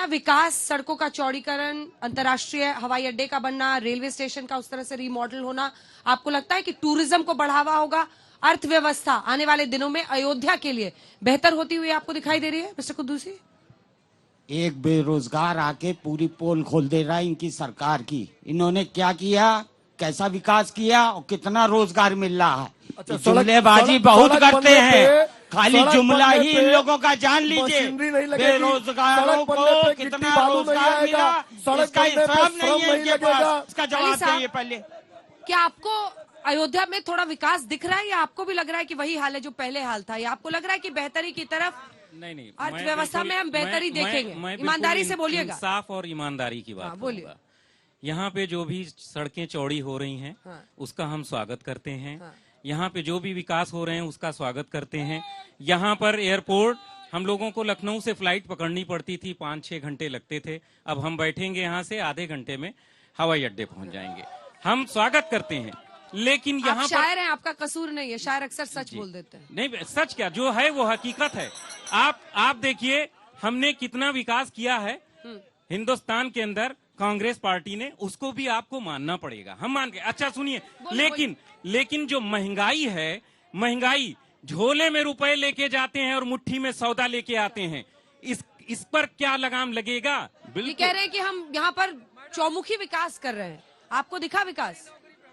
विकास, सड़कों का चौड़ीकरण, अंतर्राष्ट्रीय हवाई अड्डे का बनना, रेलवे स्टेशन का उस तरह से रीमॉडल होना, आपको लगता है कि टूरिज्म को बढ़ावा होगा, अर्थव्यवस्था आने वाले दिनों में अयोध्या के लिए बेहतर होती हुई आपको दिखाई दे रही है मिस्टर कुद्दूसी? एक बेरोजगार आके पूरी पोल खोल दे रहा है इनकी सरकार की। इन्होंने क्या किया, कैसा विकास किया और कितना रोजगार मिल रहा है? अच्छा, जुमलेबाजी बहुत करते हैं, खाली जुमला ही इन लोगों का जान लीजिए। मशीनरी नहीं लगेगी, बेरोजगारों सड़क को बनने पे कितना गिट्टी बालू नहीं रोजगार मिला, आएगा, सड़क इसका बनने पे हिसाब श्रम नहीं है नहीं इनके लगेगा। पास। इसका जवाब चाहिए पहले। क्या आपको अयोध्या में थोड़ा विकास दिख रहा है या आपको भी लग रहा है कि वही हाल है जो पहले हाल था, या आपको लग रहा है कि बेहतरी की तरफ? नहीं, अर्थव्यवस्था में हम बेहतरी देखेंगे। ईमानदारी से बोलिएगा। इंसाफ और ईमानदारी की बात बोलिए। यहाँ पे जो भी सड़कें चौड़ी हो रही हैं, उसका हम स्वागत करते हैं। यहाँ पे जो भी विकास हो रहे हैं उसका स्वागत करते हैं। यहाँ पर एयरपोर्ट, हम लोगों को लखनऊ से फ्लाइट पकड़नी पड़ती थी, 5-6 घंटे लगते थे। अब हम बैठेंगे यहाँ से आधे घंटे में हवाई अड्डे पहुंच जाएंगे। हम स्वागत करते हैं, लेकिन यहाँ पर शायर हैं, आपका कसूर नहीं है, शायर अक्सर सच बोल देते हैं। नहीं, सच क्या, जो है वो हकीकत है। आप देखिए हमने कितना विकास किया है हिंदुस्तान के अंदर, कांग्रेस पार्टी ने, उसको भी आपको मानना पड़ेगा। हम मान के, अच्छा सुनिए, लेकिन जो महंगाई है, महंगाई झोले में रुपए लेके जाते हैं और मुट्ठी में सौदा लेके आते हैं, इस पर क्या लगाम लगेगा? ये कह रहे हैं कि हम यहाँ पर चौमुखी विकास कर रहे हैं, आपको दिखा विकास?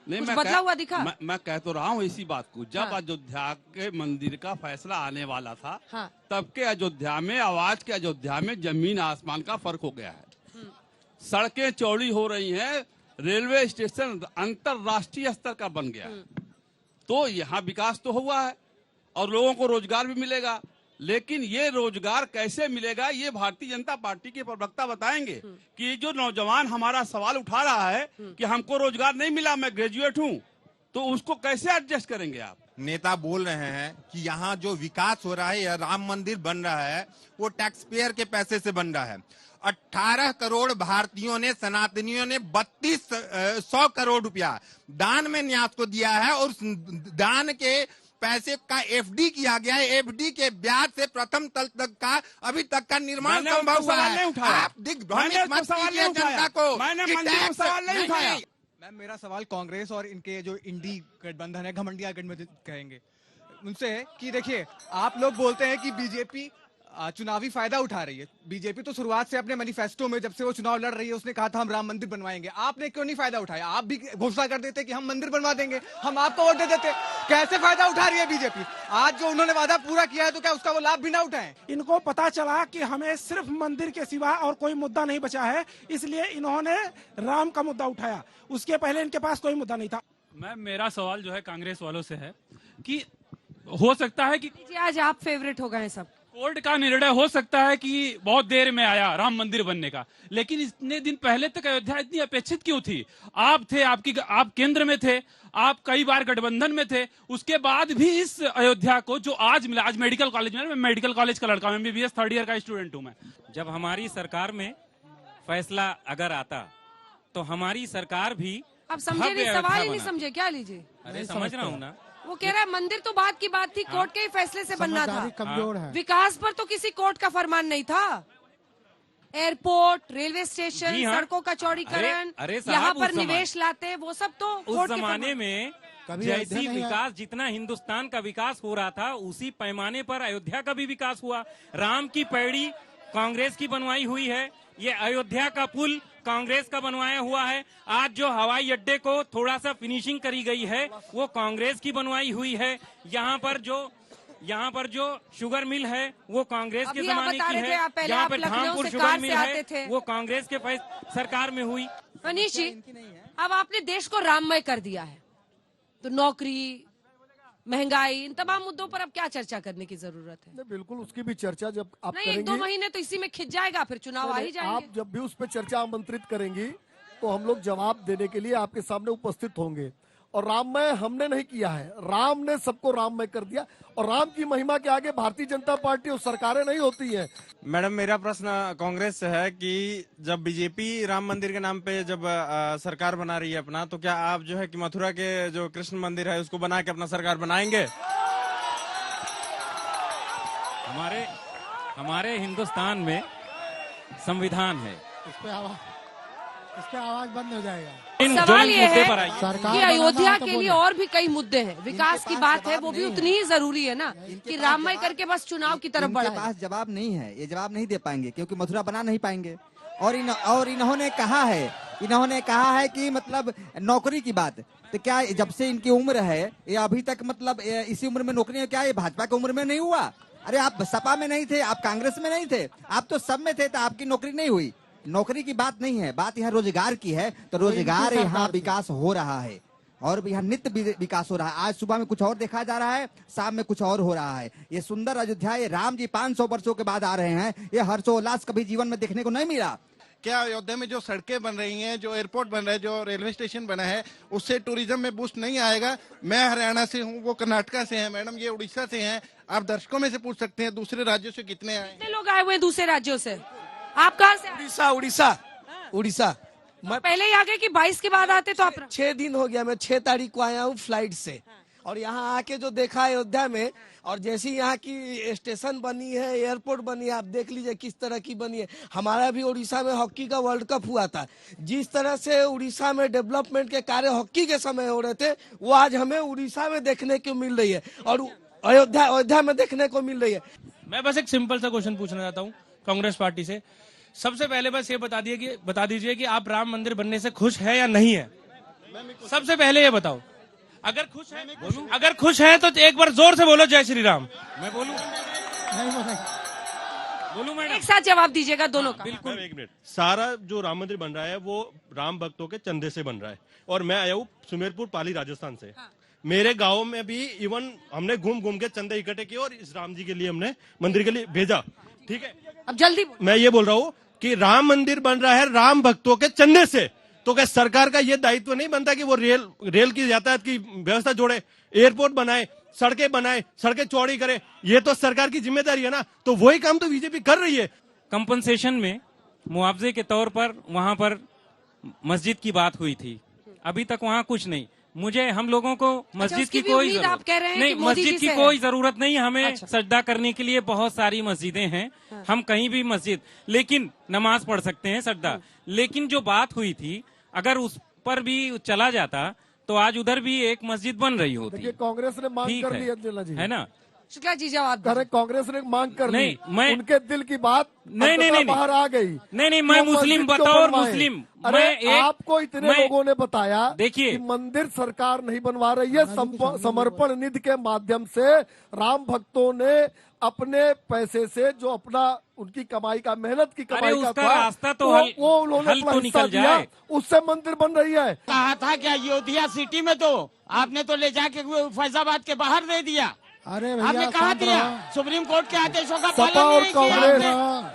नहीं, कुछ बदला हुआ दिखा? मैं कह तो रहा हूँ इसी बात को। जब अयोध्या के मंदिर का फैसला आने वाला था, तब के अयोध्या में, आवाज के अयोध्या में जमीन आसमान का फर्क हो गया है। सड़कें चौड़ी हो रही हैं, रेलवे स्टेशन अंतरराष्ट्रीय स्तर का बन गया है। तो यहाँ विकास तो हुआ है और लोगों को रोजगार भी मिलेगा, लेकिन ये रोजगार कैसे मिलेगा ये भारतीय जनता पार्टी के प्रवक्ता बताएंगे। कि जो नौजवान हमारा सवाल उठा रहा है कि हमको रोजगार नहीं मिला, मैं ग्रेजुएट हूँ, तो उसको कैसे एडजस्ट करेंगे आप? नेता बोल रहे हैं कि यहाँ जो विकास हो रहा है, या राम मंदिर बन रहा है, वो टैक्स पेयर के पैसे से बन रहा है। 18 करोड़ भारतीयों ने, सनातनियों ने 3200 करोड़ रुपया दान में न्यास को दिया है, और दान के पैसे का एफडी किया गया है। एफडी के ब्याज से प्रथम तल तक का अभी तक का निर्माण संभव हुआ है। आप दिग्भ्रमित मत कीजिए जनता को। सवाल नहीं उठाया। मैम, मेरा सवाल कांग्रेस और इनके जो इंडी गठबंधन है, घमंडिया गठबंधन कहेंगे, उनसे है कि देखिए, आप लोग बोलते हैं कि बीजेपी चुनावी फायदा उठा रही है। बीजेपी तो शुरुआत से अपने मैनिफेस्टो में, जब से वो चुनाव लड़ रही है, उसने कहा था हम राम मंदिर बनवाएंगे। आपने क्यों नहीं फायदा उठाया? आप भी घोषणा कर देते कि हम मंदिर बनवा देंगे, हम आपको वोट दे देते। कैसे फायदा उठा रही है बीजेपी? आज जो उन्होंने वादा पूरा किया है, तो क्या उसका वो लाभ भी ना उठाएं? इनको पता चला कि हमें सिर्फ मंदिर के सिवा और कोई मुद्दा नहीं बचा है, इसलिए इन्होंने राम का मुद्दा उठाया। उसके पहले इनके पास कोई मुद्दा नहीं था। मैम, मेरा सवाल जो है कांग्रेस वालों से है कि हो सकता है कि आज आप फेवरेट हो गए सब। कोर्ट का निर्णय हो सकता है कि बहुत देर में आया राम मंदिर बनने का, लेकिन इतने दिन पहले तक अयोध्या इतनी अपेक्षित क्यों थी? आप थे, आप केंद्र में थे, आप कई बार गठबंधन में थे, उसके बाद भी इस अयोध्या को जो आज मिला, आज मेडिकल कॉलेज में, मैं मेडिकल कॉलेज का लड़का हूं, MBBS 3rd ईयर का स्टूडेंट हूं मैं। जब हमारी सरकार में फैसला अगर आता तो हमारी सरकार भी, आप समझे नहीं, सवाल ही नहीं समझे क्या? लीजिए, अरे समझ रहा हूँ ना। वो कह रहा है मंदिर तो बात की बात थी, कोर्ट के ही फैसले से बनना था। कमजोर है। विकास पर तो किसी कोर्ट का फरमान नहीं था। एयरपोर्ट, रेलवे स्टेशन, सड़कों का चौड़ीकरण, यहाँ पर निवेश लाते, वो सब तो उस जमाने में जैसी विकास, जितना हिंदुस्तान का विकास हो रहा था, उसी पैमाने पर अयोध्या का भी विकास हुआ। राम की पैड़ी कांग्रेस की बनवाई हुई है, ये अयोध्या का पुल कांग्रेस का बनवाया हुआ है। आज जो हवाई अड्डे को थोड़ा सा फिनिशिंग करी गई है, वो कांग्रेस की बनवाई हुई है। यहाँ पर जो शुगर मिल है, वो कांग्रेस के जमाने की है। यहाँ पर धामपुर शुगर मिल है, वो कांग्रेस के सरकार में हुई। मनीष जी, अब आपने देश को राममय कर दिया है, तो नौकरी, महंगाई, इन तमाम मुद्दों पर अब क्या चर्चा करने की जरूरत है? नहीं, बिल्कुल उसकी भी चर्चा जब आप नहीं, करेंगी, 1-2 महीने तो इसी में खिंच जाएगा, फिर चुनाव आ ही जाएंगे। आप जब भी उस पर चर्चा आमंत्रित करेंगी, तो हम लोग जवाब देने के लिए आपके सामने उपस्थित होंगे। और राममय हमने नहीं किया है, राम ने सबको राममय कर दिया। और राम की महिमा के आगे भारतीय जनता पार्टी और सरकारें नहीं होती हैं। मैडम, मेरा प्रश्न कांग्रेस से है कि जब बीजेपी राम मंदिर के नाम पे जब सरकार बना रही है अपना, तो क्या आप जो है कि मथुरा के जो कृष्ण मंदिर है उसको बना के अपना सरकार बनाएंगे? हमारे हिंदुस्तान में संविधान है। इस पे आवाज बंद हो जाएगा। इन सवाल ज्वलंत ये मुद्दे है पर आइए। कि अयोध्या के लिए और भी कई मुद्दे हैं, विकास की बात है, वो भी उतनी ही जरूरी है ना कि राममय करके बस चुनाव की तरफ बढ़ा। इनके पास जवाब नहीं है, ये जवाब नहीं दे पाएंगे क्योंकि मथुरा बना नहीं पाएंगे। और इन्होंने कहा है कि मतलब नौकरी की बात, तो क्या जब से इनकी उम्र है ये अभी तक मतलब इसी उम्र में नौकरी, क्या ये भाजपा की उम्र में नहीं हुआ? अरे आप सपा में नहीं थे, आप कांग्रेस में नहीं थे, आप तो सब में थे, तो आपकी नौकरी नहीं हुई। नौकरी की बात नहीं है, बात यहाँ रोजगार की है। तो रोजगार यहाँ विकास हो रहा है और यहाँ नित्य विकास हो रहा है। आज सुबह में कुछ और देखा जा रहा है, शाम में कुछ और हो रहा है। ये सुंदर अयोध्या, ये राम जी 500 वर्षों के बाद आ रहे हैं, ये हर्षोल्लास कभी जीवन में देखने को नहीं मिला। क्या अयोध्या में जो सड़कें बन रही हैं, जो एयरपोर्ट बन रहा है, जो रेलवे स्टेशन बना है, उससे टूरिज्म में बूस्ट नहीं आएगा? मैं हरियाणा से हूँ, वो कर्नाटका से हैं, मैडम ये उड़ीसा से हैं। आप दर्शकों में से पूछ सकते हैं दूसरे राज्यों से कितने आए? कितने लोग आए हुए हैं दूसरे राज्यों से? आप कहाँ से? उड़ीसा। मैं पहले ही आ गए कि 22 के बाद आते तो आप? 6 दिन हो गया, मैं 6 तारीख को आया हूँ फ्लाइट से, और यहाँ आके जो देखा अयोध्या में, और जैसी यहाँ की स्टेशन बनी है, एयरपोर्ट बनी है, आप देख लीजिए किस तरह की बनी है। हमारा भी उड़ीसा में हॉकी का वर्ल्ड कप हुआ था, जिस तरह से उड़ीसा में डेवलपमेंट के कार्य हॉकी के समय हो रहे थे, वो आज हमें उड़ीसा में देखने को मिल रही है और अयोध्या में देखने को मिल रही है। मैं बस एक सिंपल सा क्वेश्चन पूछना चाहता हूँ कांग्रेस पार्टी से। सबसे पहले बस ये बता दीजिए कि आप राम मंदिर बनने से खुश है या नहीं है? सबसे पहले ये बताओ। अगर खुश है तो एक बार जोर से बोलो जय श्री राम। मैं बोलूं? बोलूं मैडम? एक साथ जवाब दीजिएगा दोनों का। बिल्कुल। एक मिनट, सारा जो राम मंदिर बन रहा है वो राम भक्तों के चंदे से बन रहा है। और मैं आया हूँ सुमेरपुर पाली राजस्थान से। मेरे गांव में भी इवन हमने घूम घूम के चंदे इकट्ठे किए और इस राम जी के लिए हमने मंदिर के लिए भेजा। ठीक है, अब जल्दी मैं ये बोल रहा हूँ कि राम मंदिर बन रहा है राम भक्तों के चंदे से, तो क्या सरकार का ये दायित्व नहीं बनता कि वो रेल की यातायात की व्यवस्था जोड़े, एयरपोर्ट बनाए, सड़कें चौड़ी करे? ये तो सरकार की जिम्मेदारी है ना। तो वही काम तो बीजेपी कर रही है। कंपनसेशन में मुआवजे के तौर पर वहां पर मस्जिद की बात हुई थी, अभी तक वहां कुछ नहीं। हम लोगों को मस्जिद की कोई जरूरत नहीं। हमें सजदा करने के लिए बहुत सारी मस्जिदें हैं, हम कहीं भी मस्जिद, लेकिन नमाज पढ़ सकते हैं, सजदा। लेकिन जो बात हुई थी, अगर उस पर भी चला जाता तो आज उधर भी एक मस्जिद बन रही होती। कांग्रेस ने मांग कर ली जी, है ना? शुक्ला जी जवाब दे। कांग्रेस ने मांग कर ली, उनके दिल की बात नहीं बाहर आ गई। नहीं, मैं मुस्लिम बतौर मुस्लिम, आपको इतने लोगों ने बताया, देखिए मंदिर सरकार नहीं बनवा रही है, समर्पण निधि के माध्यम से राम भक्तों ने अपने पैसे से, जो अपना उनकी कमाई का, मेहनत की कमाई का था, रास्ता तो वो उन्होंने अपना हिस्सा दिया, उससे मंदिर बन रही है। कहा था कि अयोध्या सिटी में तो आपने तो ले जाके फैजाबाद के बाहर दे दिया। अरे आपने कहा दिया सुप्रीम कोर्ट के आदेशों का सपा और कांग्रेस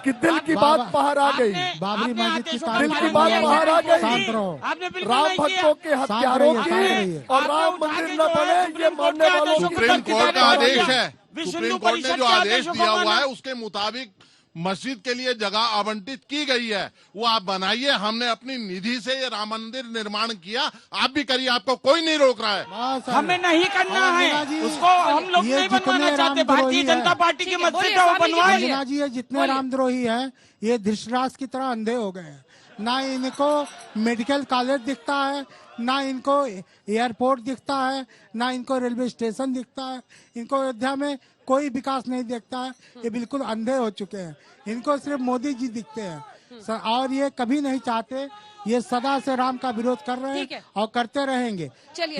की दिल की बात बाहर आ गई, बाबरी मस्जिद की दिल की बात बाहर आ गई। राम भक्तों के हत्यारों की और राम मंदिर न बने, ये मानने वालों सुप्रीम कोर्ट का आदेश है। सुप्रीम कोर्ट ने जो आदेश दिया हुआ है उसके मुताबिक मस्जिद के लिए जगह आवंटित की गई है, वो आप बनाइए। हमने अपनी निधि से ये राम मंदिर निर्माण किया, आप भी करिए, आपको कोई नहीं रोक रहा है। हमें नहीं करना है उसको, हम लोग नहीं बनवाना चाहते। भारतीय जनता पार्टी की मस्जिद वो बनवाए। जी, ये जितने रामद्रोही हैं ये धृतराष्ट्र की तरह अंधे हो गए हैं। ना इनको मेडिकल कॉलेज दिखता है, ना इनको एयरपोर्ट दिखता है, ना इनको रेलवे स्टेशन दिखता है। इनको अयोध्या में कोई विकास नहीं दिखता है। ये बिल्कुल अंधे हो चुके हैं, इनको सिर्फ मोदी जी दिखते हैं और ये कभी नहीं चाहते। ये सदा से राम का विरोध कर रहे हैं और करते रहेंगे।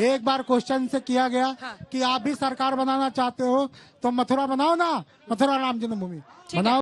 एक बार क्वेश्चन से किया गया कि आप भी सरकार बनाना चाहते हो तो मथुरा बनाओ ना, मथुरा राम जन्मभूमि बनाओ।